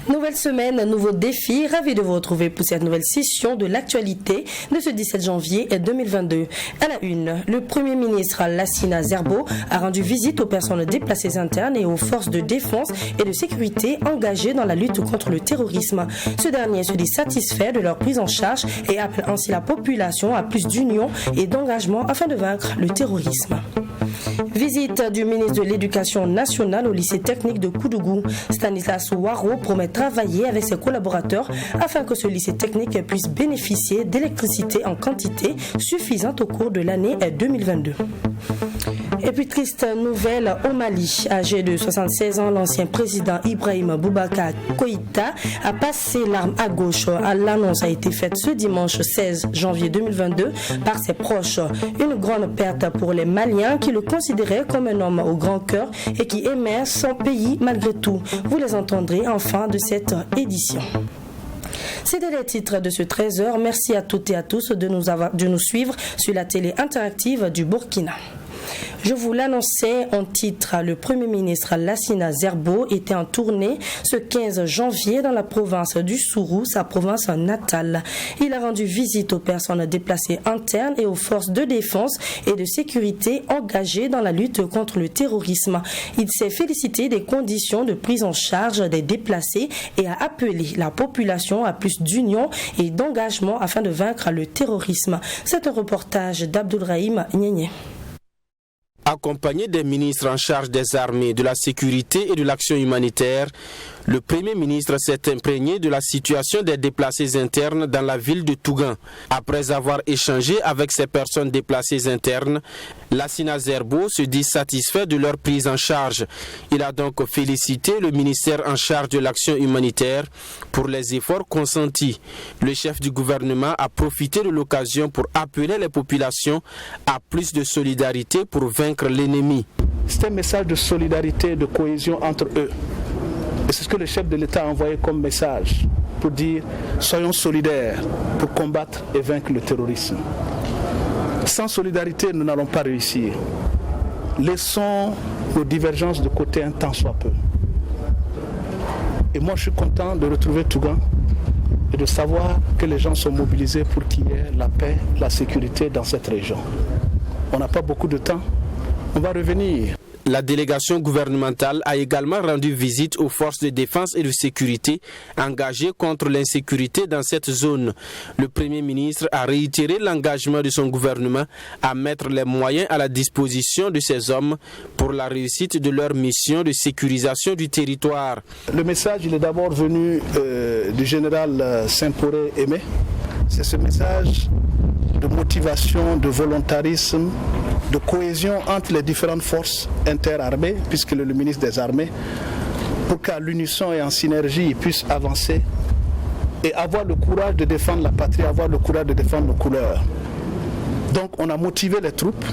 Nouvelle semaine, nouveau défi. Ravi de vous retrouver pour cette nouvelle session de l'actualité de ce 17 janvier 2022. À la une, le Premier ministre Lassina Zerbo a rendu visite aux personnes déplacées internes et aux forces de défense et de sécurité engagées dans la lutte contre le terrorisme. Ce dernier se dit satisfait de leur prise en charge et appelle ainsi la population à plus d'union et d'engagement afin de vaincre le terrorisme. Visite du ministre de l'Éducation nationale au lycée technique de Koudougou. Stanislas Ouaro promet travailler avec ses collaborateurs afin que ce lycée technique puisse bénéficier d'électricité en quantité suffisante au cours de l'année 2022. Et puis triste nouvelle au Mali. Âgé de 76 ans, l'ancien président Ibrahim Boubacar Koïta a passé l'arme à gauche. L'annonce a été faite ce dimanche 16 janvier 2022 par ses proches. Une grande perte pour les Maliens qui le considéraient comme un homme au grand cœur et qui aimait son pays malgré tout. Vous les entendrez en fin de cette édition. C'était les titres de ce 13h. Merci à toutes et à tous de nous suivre sur la télé interactive du Burkina. Je vous l'annonçais en titre, le Premier ministre Lassina Zerbo était en tournée ce 15 janvier dans la province du Sourou, sa province natale. Il a rendu visite aux personnes déplacées internes et aux forces de défense et de sécurité engagées dans la lutte contre le terrorisme. Il s'est félicité des conditions de prise en charge des déplacés et a appelé la population à plus d'union et d'engagement afin de vaincre le terrorisme. C'est un reportage d'Abdoulrahim Nyenye. Accompagné des ministres en charge des armées, de la sécurité et de l'action humanitaire, le Premier ministre s'est imprégné de la situation des déplacés internes dans la ville de Tougan. Après avoir échangé avec ces personnes déplacées internes, Lassina Zerbo se dit satisfait de leur prise en charge. Il a donc félicité le ministère en charge de l'action humanitaire pour les efforts consentis. Le chef du gouvernement a profité de l'occasion pour appeler les populations à plus de solidarité pour vaincre l'ennemi. C'est un message de solidarité et de cohésion entre eux. Et c'est ce que le chef de l'État a envoyé comme message pour dire soyons solidaires pour combattre et vaincre le terrorisme. Sans solidarité, nous n'allons pas réussir. Laissons nos divergences de côté un temps soit peu. Et moi, je suis content de retrouver Tougan et de savoir que les gens sont mobilisés pour qu'il y ait la paix, la sécurité dans cette région. On n'a pas beaucoup de temps. On va revenir. La délégation gouvernementale a également rendu visite aux forces de défense et de sécurité engagées contre l'insécurité dans cette zone. Le Premier ministre a réitéré l'engagement de son gouvernement à mettre les moyens à la disposition de ces hommes pour la réussite de leur mission de sécurisation du territoire. Le message il est d'abord venu du général Saint-Poré Aimé. C'est ce message de motivation, de volontarisme, de cohésion entre les différentes forces interarmées, puisque le ministre des Armées, pour qu'à l'unisson et en synergie, ils puissent avancer et avoir le courage de défendre la patrie, avoir le courage de défendre nos couleurs. Donc on a motivé les troupes,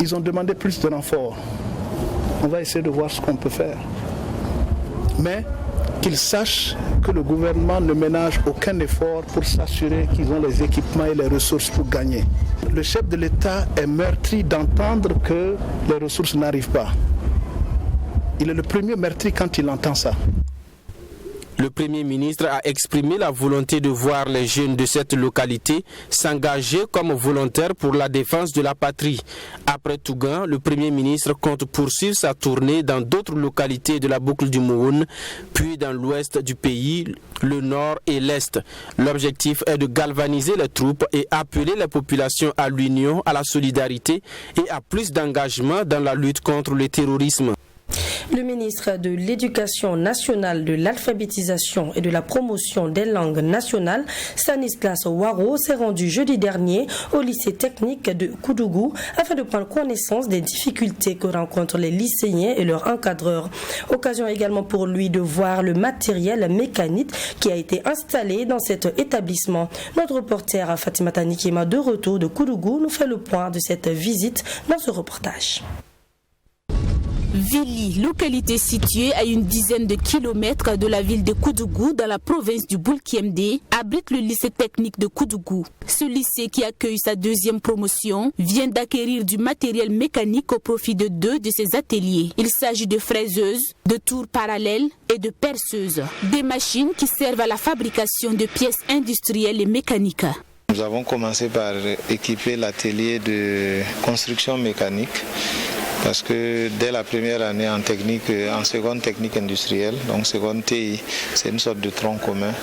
ils ont demandé plus de renforts. On va essayer de voir ce qu'on peut faire. Mais qu'ils sachent que le gouvernement ne ménage aucun effort pour s'assurer qu'ils ont les équipements et les ressources pour gagner. Le chef de l'État est meurtri d'entendre que les ressources n'arrivent pas. Il est le premier meurtri quand il entend ça. Le Premier ministre a exprimé la volonté de voir les jeunes de cette localité s'engager comme volontaires pour la défense de la patrie. Après Tougan, le Premier ministre compte poursuivre sa tournée dans d'autres localités de la boucle du Mouhoun, puis dans l'ouest du pays, le nord et l'est. L'objectif est de galvaniser les troupes et appeler les populations à l'union, à la solidarité et à plus d'engagement dans la lutte contre le terrorisme. Le ministre de l'Éducation nationale, de l'alphabétisation et de la promotion des langues nationales, Stanislas Waro, s'est rendu jeudi dernier au lycée technique de Koudougou afin de prendre connaissance des difficultés que rencontrent les lycéens et leurs encadreurs. Occasion également pour lui de voir le matériel mécanique qui a été installé dans cet établissement. Notre reporter Fatima Tanikema, de retour de Koudougou, nous fait le point de cette visite dans ce reportage. Vili, localité située à une dizaine de kilomètres de la ville de Koudougou dans la province du Boulkiemde, abrite le lycée technique de Koudougou. Ce lycée qui accueille sa deuxième promotion vient d'acquérir du matériel mécanique au profit de 2 de ses ateliers. Il s'agit de fraiseuses, de tours parallèles et de perceuses. Des machines qui servent à la fabrication de pièces industrielles et mécaniques. Nous avons commencé par équiper l'atelier de construction mécanique. Parce que dès la première année en seconde technique industrielle, donc seconde TI, c'est une sorte de tronc commun.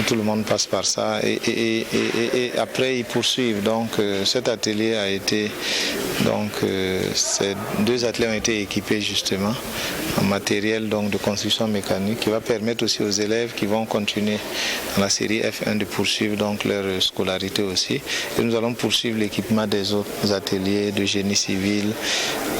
Tout le monde passe par ça et après ils poursuivent. Donc cet atelier a été, ces 2 ateliers ont été équipés justement en matériel donc de construction mécanique qui va permettre aussi aux élèves qui vont continuer dans la série F1 de poursuivre donc leur scolarité aussi. Et nous allons poursuivre l'équipement des autres ateliers de génie civil,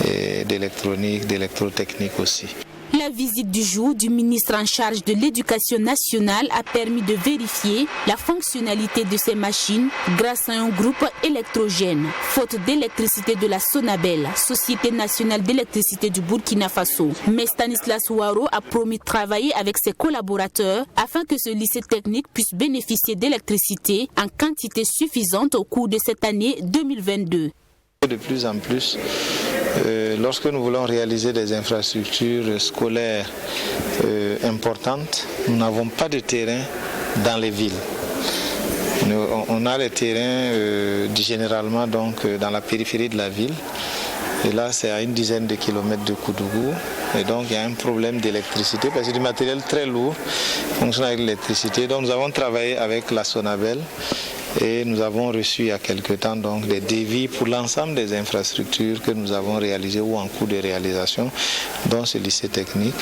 et d'électronique, d'électrotechnique aussi. La visite du jour du ministre en charge de l'Éducation nationale a permis de vérifier la fonctionnalité de ces machines grâce à un groupe électrogène. Faute d'électricité de la Sonabel, Société nationale d'électricité du Burkina Faso. Mais Stanislas Waro a promis de travailler avec ses collaborateurs afin que ce lycée technique puisse bénéficier d'électricité en quantité suffisante au cours de cette année 2022. De plus en plus, lorsque nous voulons réaliser des infrastructures scolaires importantes, nous n'avons pas de terrain dans les villes. On a les terrains généralement donc, dans la périphérie de la ville. Et là, c'est à une dizaine de kilomètres de Koudougou. Et donc, il y a un problème d'électricité parce que c'est du matériel très lourd qui fonctionne avec l'électricité. Donc, nous avons travaillé avec la Sonabel. Et nous avons reçu il y a quelque temps donc, des devis pour l'ensemble des infrastructures que nous avons réalisées ou en cours de réalisation, dont ce lycée technique.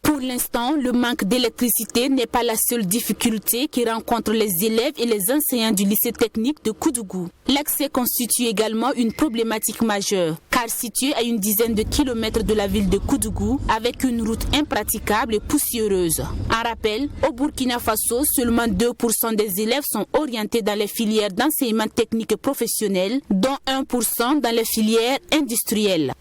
Pour l'instant, le manque d'électricité n'est pas la seule difficulté qui rencontrent les élèves et les enseignants du lycée technique de Koudougou. L'accès constitue également une problématique majeure, car situé à une dizaine de kilomètres de la ville de Koudougou, avec une route impraticable et poussiéreuse. En rappel, au Burkina Faso, seulement 2% des élèves sont orientés dans les filières d'enseignement technique et professionnel, dont 1% dans les filières industrielles.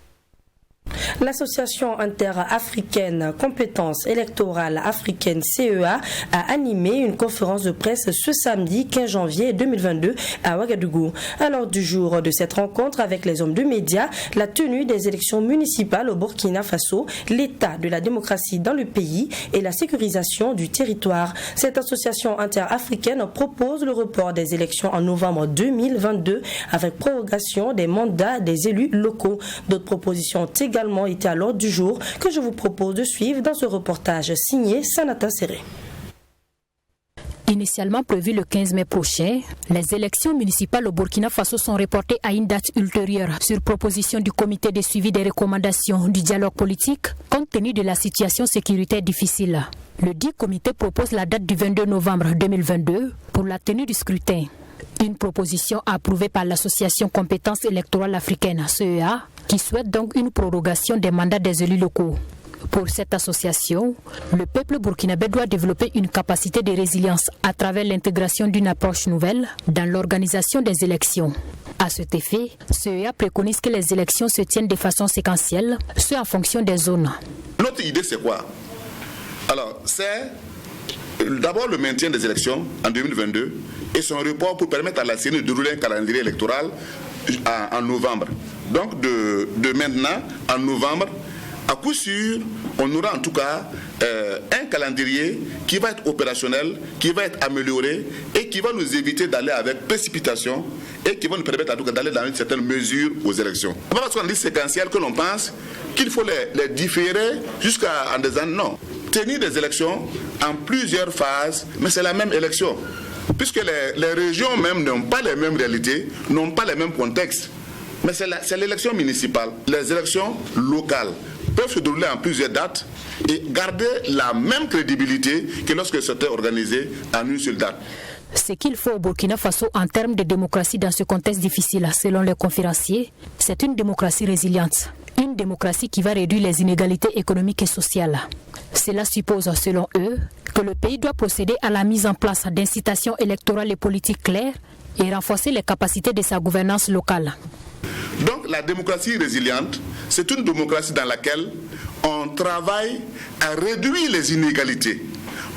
L'association interafricaine compétences électorales africaines CEA a animé une conférence de presse ce samedi 15 janvier 2022 à Ouagadougou. À l'ordre du jour de cette rencontre avec les hommes de médias, la tenue des élections municipales au Burkina Faso, l'état de la démocratie dans le pays et la sécurisation du territoire. Cette association interafricaine propose le report des élections en novembre 2022 avec prorogation des mandats des élus locaux. D'autres propositions ont également été à l'ordre du jour que je vous propose de suivre dans ce reportage signé Sanata Serré. Initialement prévu le 15 mai prochain, les élections municipales au Burkina Faso sont reportées à une date ultérieure sur proposition du comité de suivi des recommandations du dialogue politique compte tenu de la situation sécuritaire difficile. Le dit comité propose la date du 22 novembre 2022 pour la tenue du scrutin. Une proposition approuvée par l'association Compétences électorales africaines CEA qui souhaite donc une prorogation des mandats des élus locaux. Pour cette association, le peuple burkinabé doit développer une capacité de résilience à travers l'intégration d'une approche nouvelle dans l'organisation des élections. À cet effet, CEA préconise que les élections se tiennent de façon séquentielle, ce en fonction des zones. Notre idée, c'est quoi? Alors, c'est d'abord le maintien des élections en 2022 et son report pour permettre à la CENI de dérouler un calendrier électoral en novembre. Donc, de maintenant, en novembre, à coup sûr, on aura en tout cas un calendrier qui va être opérationnel, qui va être amélioré et qui va nous éviter d'aller avec précipitation et qui va nous permettre en tout cas d'aller dans une certaine mesure aux élections. Ce n'est pas parce qu'on dit séquentiel que l'on pense qu'il faut les différer jusqu'à en des années. Non. Tenir des élections en plusieurs phases, mais c'est la même élection. Puisque les régions même n'ont pas les mêmes réalités, n'ont pas les mêmes contextes. Mais c'est l'élection municipale, les élections locales. peuvent se dérouler en plusieurs dates et garder la même crédibilité que lorsque c'était organisé en une seule date. Ce qu'il faut au Burkina Faso en termes de démocratie dans ce contexte difficile, selon les conférenciers, c'est une démocratie résiliente. Une démocratie qui va réduire les inégalités économiques et sociales. Cela suppose, selon eux, que le pays doit procéder à la mise en place d'incitations électorales et politiques claires et renforcer les capacités de sa gouvernance locale. Donc la démocratie résiliente, c'est une démocratie dans laquelle on travaille à réduire les inégalités.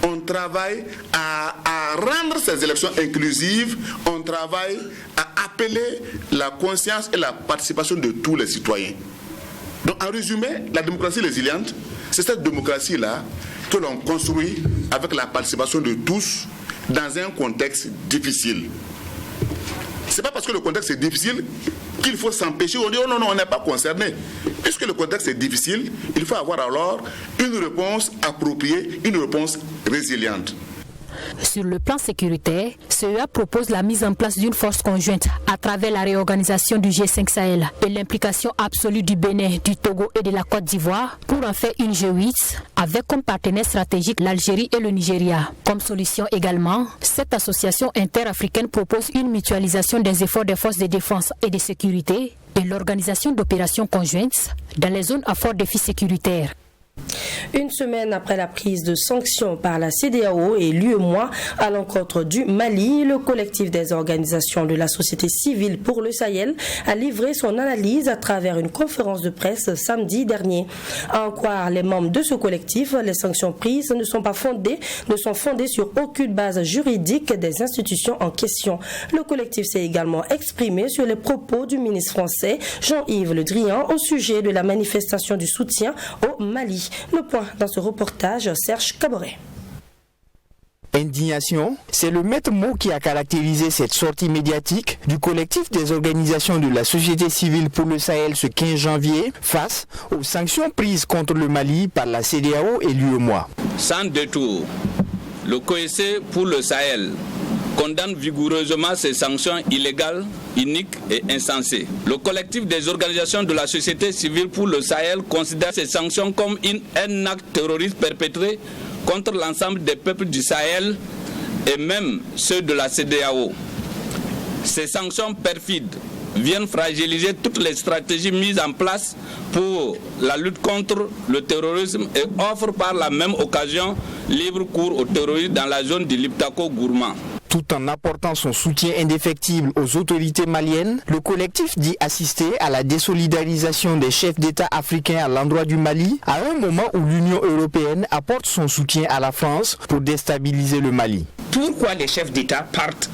On travaille à rendre ces élections inclusives, on travaille à appeler la conscience et la participation de tous les citoyens. Donc en résumé, la démocratie résiliente, c'est cette démocratie-là que l'on construit avec la participation de tous dans un contexte difficile. Ce n'est pas parce que le contexte est difficile qu'il faut s'empêcher. On dit oh non, on n'est pas concerné. Puisque le contexte est difficile, il faut avoir alors une réponse appropriée, une réponse résiliente. Sur le plan sécuritaire, CEA propose la mise en place d'une force conjointe à travers la réorganisation du G5 Sahel et l'implication absolue du Bénin, du Togo et de la Côte d'Ivoire pour en faire une G8 avec comme partenaires stratégiques l'Algérie et le Nigeria. Comme solution également, cette association interafricaine propose une mutualisation des efforts des forces de défense et de sécurité et l'organisation d'opérations conjointes dans les zones à fort défi sécuritaire. Une semaine après la prise de sanctions par la CEDEAO et l'UEMOA à l'encontre du Mali, le collectif des organisations de la société civile pour le Sahel a livré son analyse à travers une conférence de presse samedi dernier. À en croire les membres de ce collectif, les sanctions prises ne sont fondées sur aucune base juridique des institutions en question. Le collectif s'est également exprimé sur les propos du ministre français Jean-Yves Le Drian au sujet de la manifestation du soutien au Mali. Le point dans ce reportage, Serge Caboret. Indignation, c'est le maître mot qui a caractérisé cette sortie médiatique du collectif des organisations de la société civile pour le Sahel ce 15 janvier face aux sanctions prises contre le Mali par la CEDEAO et l'UEMOA. Sans détour, le COEC pour le Sahel condamne vigoureusement ces sanctions illégales, iniques et insensées. Le collectif des organisations de la société civile pour le Sahel considère ces sanctions comme un acte terroriste perpétré contre l'ensemble des peuples du Sahel et même ceux de la CEDEAO. Ces sanctions perfides viennent fragiliser toutes les stratégies mises en place pour la lutte contre le terrorisme et offrent par la même occasion libre cours au terrorisme dans la zone du Liptako-Gourma. Tout en apportant son soutien indéfectible aux autorités maliennes, le collectif dit assister à la désolidarisation des chefs d'État africains à l'endroit du Mali, à un moment où l'Union européenne apporte son soutien à la France pour déstabiliser le Mali. Pourquoi les chefs d'État partent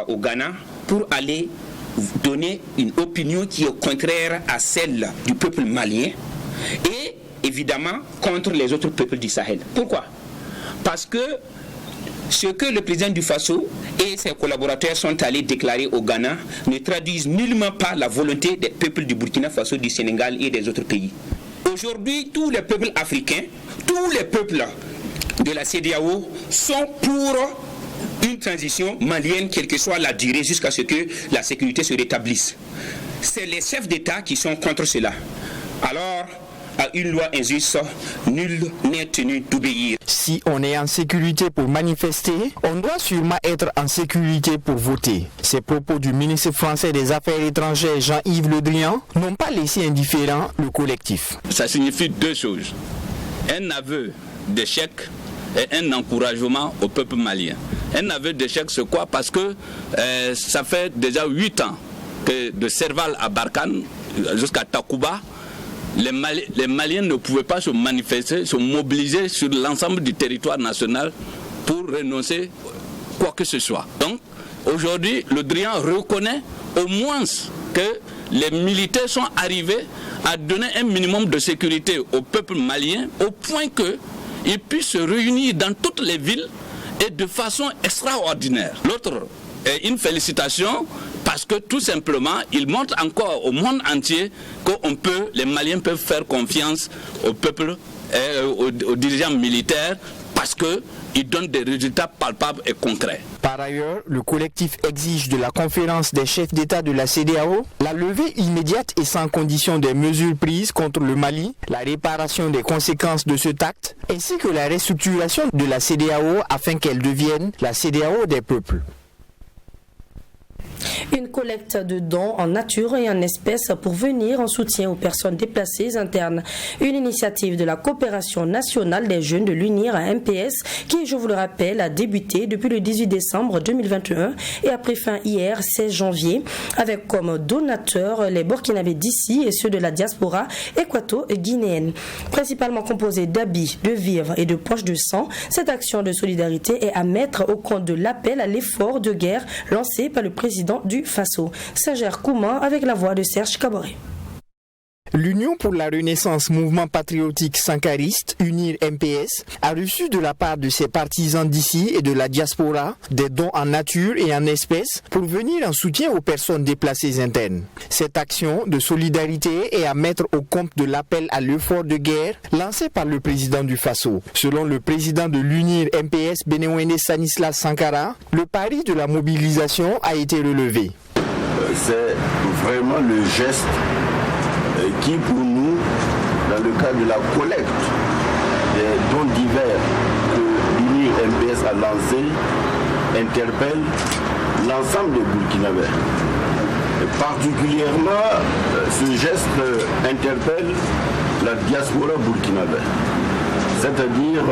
au Ghana pour aller donner une opinion qui est contraire à celle du peuple malien et évidemment contre les autres peuples du Sahel? Pourquoi? Parce que ce que le président du Faso et ses collaborateurs sont allés déclarer au Ghana ne traduisent nullement pas la volonté des peuples du Burkina Faso, du Sénégal et des autres pays. Aujourd'hui, tous les peuples africains, tous les peuples de la CEDEAO sont pour une transition malienne, quelle que soit la durée, jusqu'à ce que la sécurité se rétablisse. C'est les chefs d'État qui sont contre cela. Alors, à une loi injuste, nul n'est tenu d'obéir. Si on est en sécurité pour manifester, on doit sûrement être en sécurité pour voter. Ces propos du ministre français des Affaires étrangères Jean-Yves Le Drian n'ont pas laissé indifférent le collectif. Ça signifie deux choses. Un aveu d'échec et un encouragement au peuple malien. Un aveu d'échec, c'est quoi? Parce que ça fait déjà 8 ans que de Serval à Barkhane jusqu'à Takuba, les Maliens ne pouvaient pas se manifester, se mobiliser sur l'ensemble du territoire national pour renoncer quoi que ce soit. Donc, aujourd'hui, le Drian reconnaît au moins que les militaires sont arrivés à donner un minimum de sécurité au peuple malien au point qu'ils puissent se réunir dans toutes les villes et de façon extraordinaire. L'autre est une félicitation parce que tout simplement, il montre encore au monde entier que les Maliens peuvent faire confiance au peuple et aux dirigeants militaires parce qu'ils donnent des résultats palpables et concrets. Par ailleurs, le collectif exige de la conférence des chefs d'État de la CEDEAO la levée immédiate et sans condition des mesures prises contre le Mali, la réparation des conséquences de cet acte, ainsi que la restructuration de la CEDEAO afin qu'elle devienne la CEDEAO des peuples. Une collecte de dons en nature et en espèces pour venir en soutien aux personnes déplacées internes. Une initiative de la coopération nationale des jeunes de l'UNIR à MPS qui, je vous le rappelle, a débuté depuis le 18 décembre 2021 et a pris fin hier 16 janvier avec comme donateurs les Burkinabés d'ici et ceux de la diaspora équato-guinéenne. Principalement composée d'habits, de vivres et de poches de sang, cette action de solidarité est à mettre au compte de l'appel à l'effort de guerre lancé par le président du Faso. Sanger Kouma avec la voix de Serge Kaboré. L'Union pour la Renaissance Mouvement Patriotique Sankariste, UNIR MPS, a reçu de la part de ses partisans d'ici et de la diaspora des dons en nature et en espèces pour venir en soutien aux personnes déplacées internes. Cette action de solidarité est à mettre au compte de l'appel à l'effort de guerre lancé par le président du Faso. Selon le président de l'UNIR MPS, Benewende Stanislas Sankara, le pari de la mobilisation a été relevé. C'est vraiment le geste qui pour nous, dans le cadre de la collecte des dons divers que l'UNIR MPS a lancé, interpelle l'ensemble des Burkinabés. Et particulièrement, ce geste interpelle la diaspora burkinabé, c'est-à-dire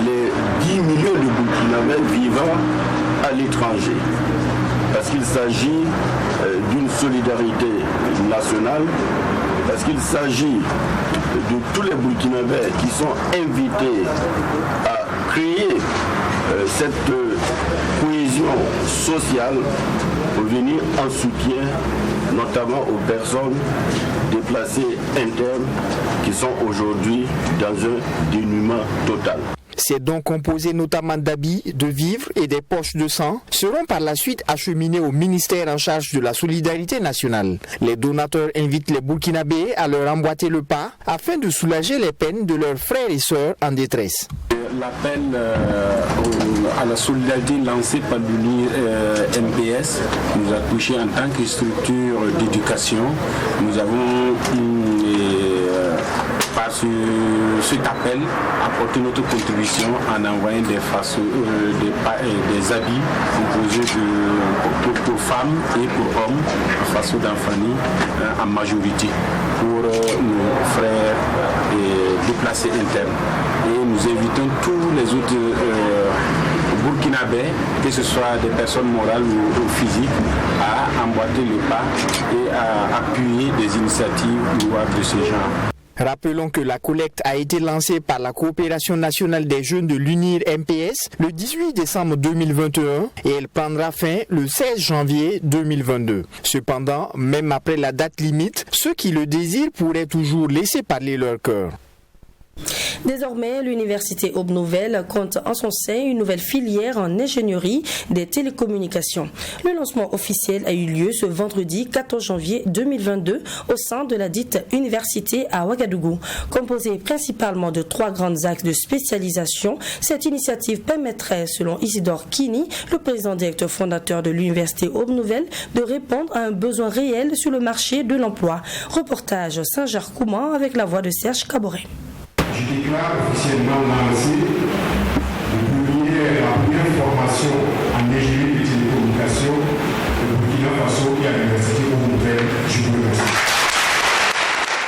les 10 millions de Burkinabés vivant à l'étranger. Parce qu'il s'agit d'une solidarité nationale, parce qu'il s'agit de tous les Burkinabés qui sont invités à créer cette cohésion sociale pour venir en soutien notamment aux personnes déplacées internes qui sont aujourd'hui dans un dénuement total. Ces dons composés notamment d'habits, de vivres et des poches de sang seront par la suite acheminés au ministère en charge de la solidarité nationale. Les donateurs invitent les Burkinabés à leur emboîter le pas afin de soulager les peines de leurs frères et sœurs en détresse. L'appel à la solidarité lancé par l'UNIR MPS nous a touché en tant que structure d'éducation. Nous avons par cet appel apporté notre contribution en envoyant des habits composés pour femmes et pour hommes, façon d'enfants en majorité, pour nos frères déplacés internes. Et nous invitons tous les autres Burkinabés, que ce soit des personnes morales ou physiques, à emboîter le pas et à appuyer des initiatives louables de ce genre. Rappelons que la collecte a été lancée par la coopération nationale des jeunes de l'UNIR MPS le 18 décembre 2021 et elle prendra fin le 16 janvier 2022. Cependant, même après la date limite, ceux qui le désirent pourraient toujours laisser parler leur cœur. Désormais, l'université Aube Nouvelle compte en son sein une nouvelle filière en ingénierie des télécommunications. Le lancement officiel a eu lieu ce vendredi 14 janvier 2022 au sein de la dite université à Ouagadougou. Composée principalement de 3 grands axes de spécialisation, cette initiative permettrait, selon Isidore Kini, le président directeur fondateur de l'université Aube Nouvelle, de répondre à un besoin réel sur le marché de l'emploi. Reportage Saint-Jacques-Couman avec la voix de Serge Kaboré. Je déclare officiellement lancé de publier la première formation en ingénierie de télécommunications de Burkina Faso et à l'université Aube Nouvelle. Je vous remercie.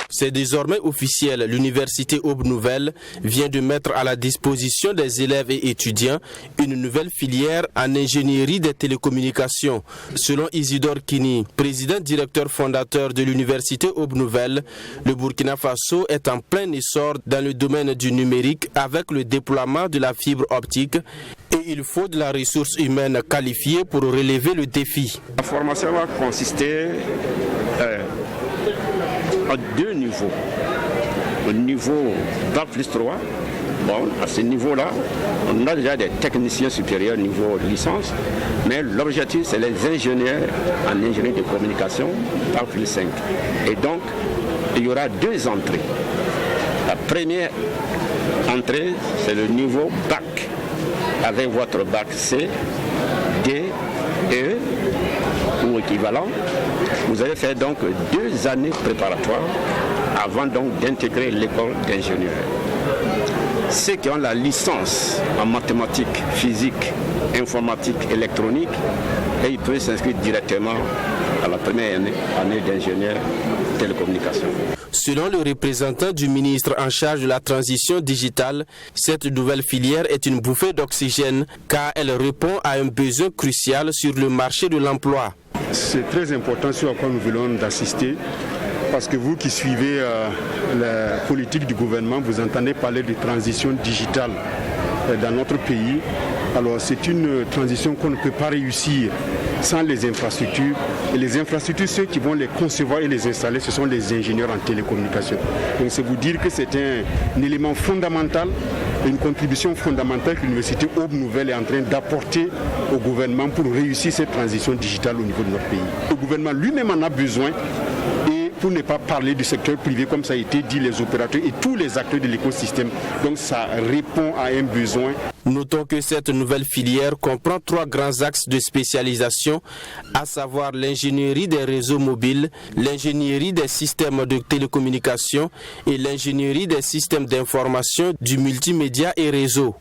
C'est désormais officiel. L'université Aube Nouvelle vient de mettre à la disposition des élèves et étudiants une nouvelle filière en ingénierie des télécommunications. Selon Isidore Kini, président directeur fondateur de l'université Aube Nouvelle, le Burkina Faso est en plein essor dans le domaine du numérique avec le déploiement de la fibre optique et il faut de la ressource humaine qualifiée pour relever le défi. La formation va consister à 2 niveaux. Le niveau Bac plus 3, bon, à ce niveau-là, on a déjà des techniciens supérieurs niveau licence, mais l'objectif, c'est les ingénieurs en ingénierie de communication, Bac plus 5. Et donc, il y aura 2 entrées. La première entrée, c'est le niveau bac. Avec votre bac C, D, E ou équivalent, vous allez faire donc 2 années préparatoires avant donc d'intégrer l'école d'ingénieur. Ceux qui ont la licence en mathématiques, physique, informatique, électronique, et ils peuvent s'inscrire directement à la première année d'ingénieur télécommunication. Selon le représentant du ministre en charge de la transition digitale, cette nouvelle filière est une bouffée d'oxygène car elle répond à un besoin crucial sur le marché de l'emploi. C'est très important sur quoi nous voulons assister. Parce que vous qui suivez la politique du gouvernement, vous entendez parler de transition digitale dans notre pays. Alors c'est une transition qu'on ne peut pas réussir sans les infrastructures. Et les infrastructures, ceux qui vont les concevoir et les installer, ce sont les ingénieurs en télécommunication. Donc c'est vous dire que c'est un élément fondamental, une contribution fondamentale que l'Université Aube Nouvelle est en train d'apporter au gouvernement pour réussir cette transition digitale au niveau de notre pays. Le gouvernement lui-même en a besoin. Pour ne pas parler du secteur privé, comme ça a été dit, les opérateurs et tous les acteurs de l'écosystème. Donc ça répond à un besoin. Notons que cette nouvelle filière comprend 3 grands axes de spécialisation, à savoir l'ingénierie des réseaux mobiles, l'ingénierie des systèmes de télécommunication et l'ingénierie des systèmes d'information, du multimédia et réseau.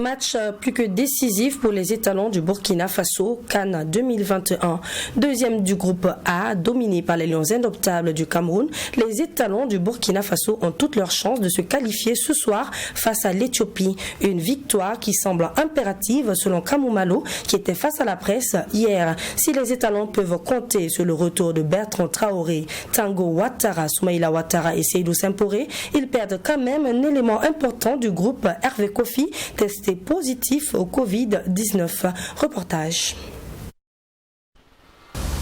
Match plus que décisif pour les étalons du Burkina Faso, CAN 2021. Deuxième du groupe A, dominé par les Lions indomptables du Cameroun, les étalons du Burkina Faso ont toutes leurs chances de se qualifier ce soir face à l'Éthiopie. Une victoire qui semble impérative selon Kamou Malo, qui était face à la presse hier. Si les étalons peuvent compter sur le retour de Bertrand Traoré, Tango Ouattara, Soumaïla Ouattara et Seydou Semporé, ils perdent quand même un élément important du groupe Hervé Kofi, testé positif au Covid-19. Reportage.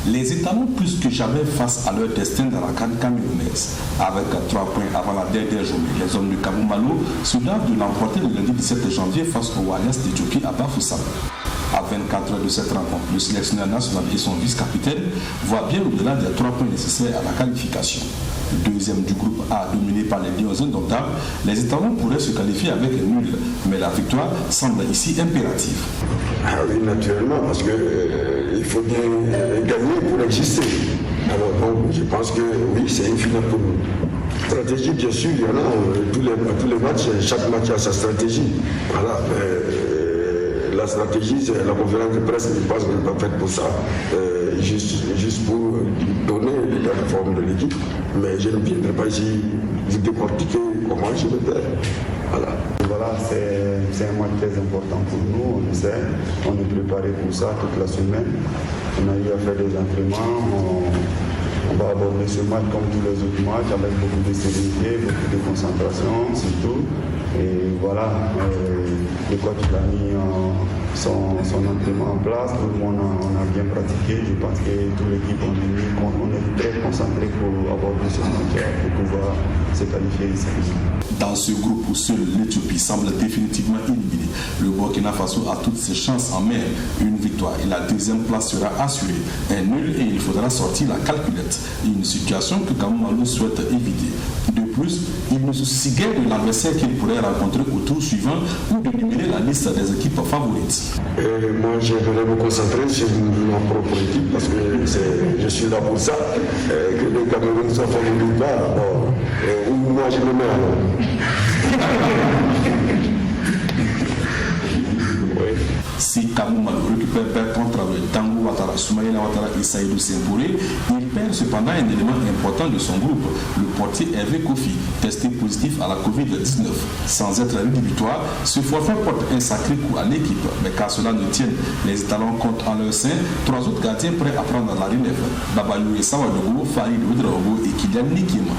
Les étalons plus que jamais face à leur destin dans la CAN camerounaise. Avec 3 points avant la dernière journée, les hommes de Kamou Malo se doivent de l'emporter le lundi 17 janvier face aux Warriors d'Éthiopie à Bafoussam. À 24 heures de cette rencontre, le sélectionneur national et son vice-capitaine voient bien au-delà des 3 points nécessaires à la qualification. Deuxième du groupe A, dominé par les Lions indomptables, les étalons pourraient se qualifier avec un nul, mais la victoire semble ici impérative. Ah oui, naturellement, parce qu'il faut bien gagner pour exister. Alors donc, je pense que oui, c'est une finale pour nous. Stratégie, bien sûr, il y en a tous les matchs, chaque match a sa stratégie. Voilà. La stratégie, c'est la conférence de presse, je pense qu'elle n'est pas faite pour ça. Juste pour donner l'état de forme de l'équipe. Mais je ne viendrai pas ici vous décortiquer comment je le fais. Voilà, c'est un match très important pour nous, on le sait. On est préparé pour ça toute la semaine. On a eu à faire des entraînements. On va aborder ce match comme tous les autres matchs avec beaucoup de sérénité, beaucoup de concentration, surtout. Et voilà, le coach a mis son entraînement en place, tout le monde on a bien pratiqué. Je pense que toute l'équipe on est très concentré pour aborder ce match pour pouvoir se qualifier ici. Dans ce groupe où seule l'Éthiopie semble définitivement éliminée, le Burkina Faso a toutes ses chances en main. Une victoire et la deuxième place sera assurée. Un nul et il faudra sortir la calculette. Une situation que Kamou Malo souhaite éviter. De plus, il ne se soucie guère de l'adversaire qu'il pourrait rencontrer au tour suivant ou d'éliminer la liste des équipes favorites. Moi, j'aimerais me concentrer sur ma propre équipe parce que je suis là pour ça. Que les Camerounais soient favoris là, où moi je me mets alors. Si Kamou Malo récupère Bertrand Traoré, Tango Ouattara, Soumaïla Ouattara et Seydou Semporé, il perd cependant un élément important de son groupe, le portier Hervé Kofi, testé positif à la Covid-19. Sans être rédhibitoire, ce forfait porte un sacré coup à l'équipe, mais car cela ne tienne, les étalons comptent en leur sein 3 autres gardiens prêts à prendre la relève, Babayou et Sawadogo, Farid Ouedraogo et Kylian Nikima.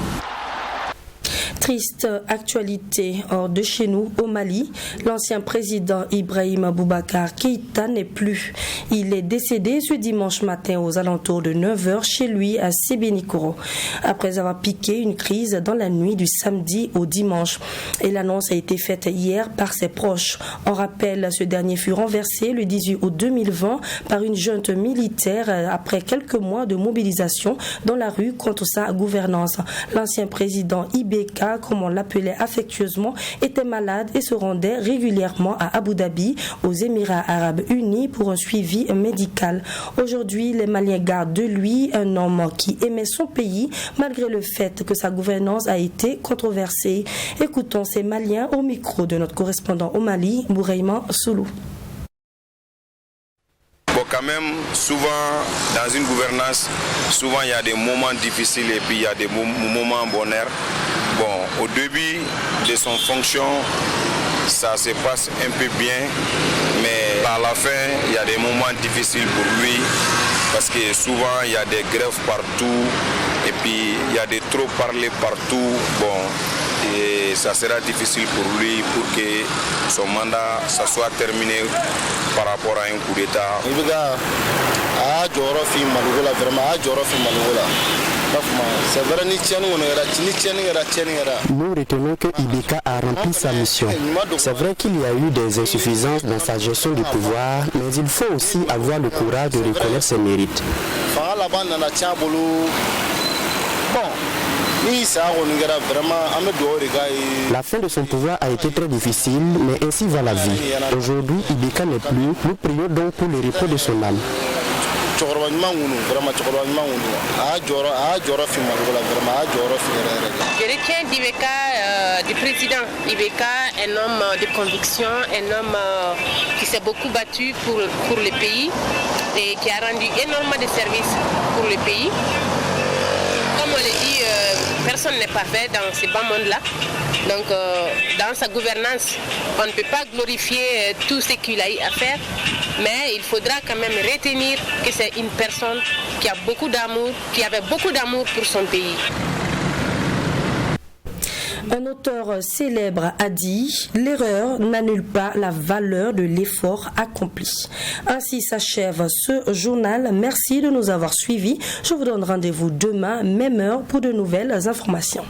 Triste actualité hors de chez nous, au Mali. L'ancien président Ibrahima Boubacar Keïta n'est plus. Il est décédé ce dimanche matin aux alentours de 9h chez lui à Sébenikoro, après avoir piqué une crise dans la nuit du samedi au dimanche. Et l'annonce a été faite hier par ses proches. En rappel, ce dernier fut renversé le 18 août 2020 par une junte militaire après quelques mois de mobilisation dans la rue contre sa gouvernance. L'ancien président IBK Ibeka, comme on l'appelait affectueusement, était malade et se rendait régulièrement à Abu Dhabi, aux Émirats Arabes Unis, pour un suivi médical. Aujourd'hui, les Maliens gardent de lui un homme qui aimait son pays, malgré le fait que sa gouvernance a été controversée. Écoutons ces Maliens au micro de notre correspondant au Mali, Bouraïman Soulou. Bon, quand même, souvent, dans une gouvernance, souvent il y a des moments difficiles et puis il y a des moments bonheur. Bon, au début de son fonction, ça se passe un peu bien, mais à la fin, il y a des moments difficiles pour lui, parce que souvent il y a des grèves partout, et puis il y a des trop parlés partout. Bon, et ça sera difficile pour lui pour que son mandat ça soit terminé par rapport à un coup d'État. Nous retenons que Ibeka a rempli sa mission. C'est vrai qu'il y a eu des insuffisances dans sa gestion du pouvoir, mais il faut aussi avoir le courage de reconnaître ses mérites. La fin de son pouvoir a été très difficile, mais ainsi va la vie. Aujourd'hui, Ibeka n'est plus. Nous prions donc pour le repos de son âme. Je retiens d'Ibeka, du président Ibeka, un homme de conviction, un homme qui s'est beaucoup battu pour le pays et qui a rendu énormément de services pour le pays. Comme on l'a dit, personne n'est parfait dans ce bas monde-là. Donc, dans sa gouvernance, on ne peut pas glorifier tout ce qu'il a eu à faire, mais il faudra quand même retenir que c'est une personne qui a beaucoup d'amour, qui avait beaucoup d'amour pour son pays. Un auteur célèbre a dit « L'erreur n'annule pas la valeur de l'effort accompli ». Ainsi s'achève ce journal. Merci de nous avoir suivis. Je vous donne rendez-vous demain, même heure, pour de nouvelles informations.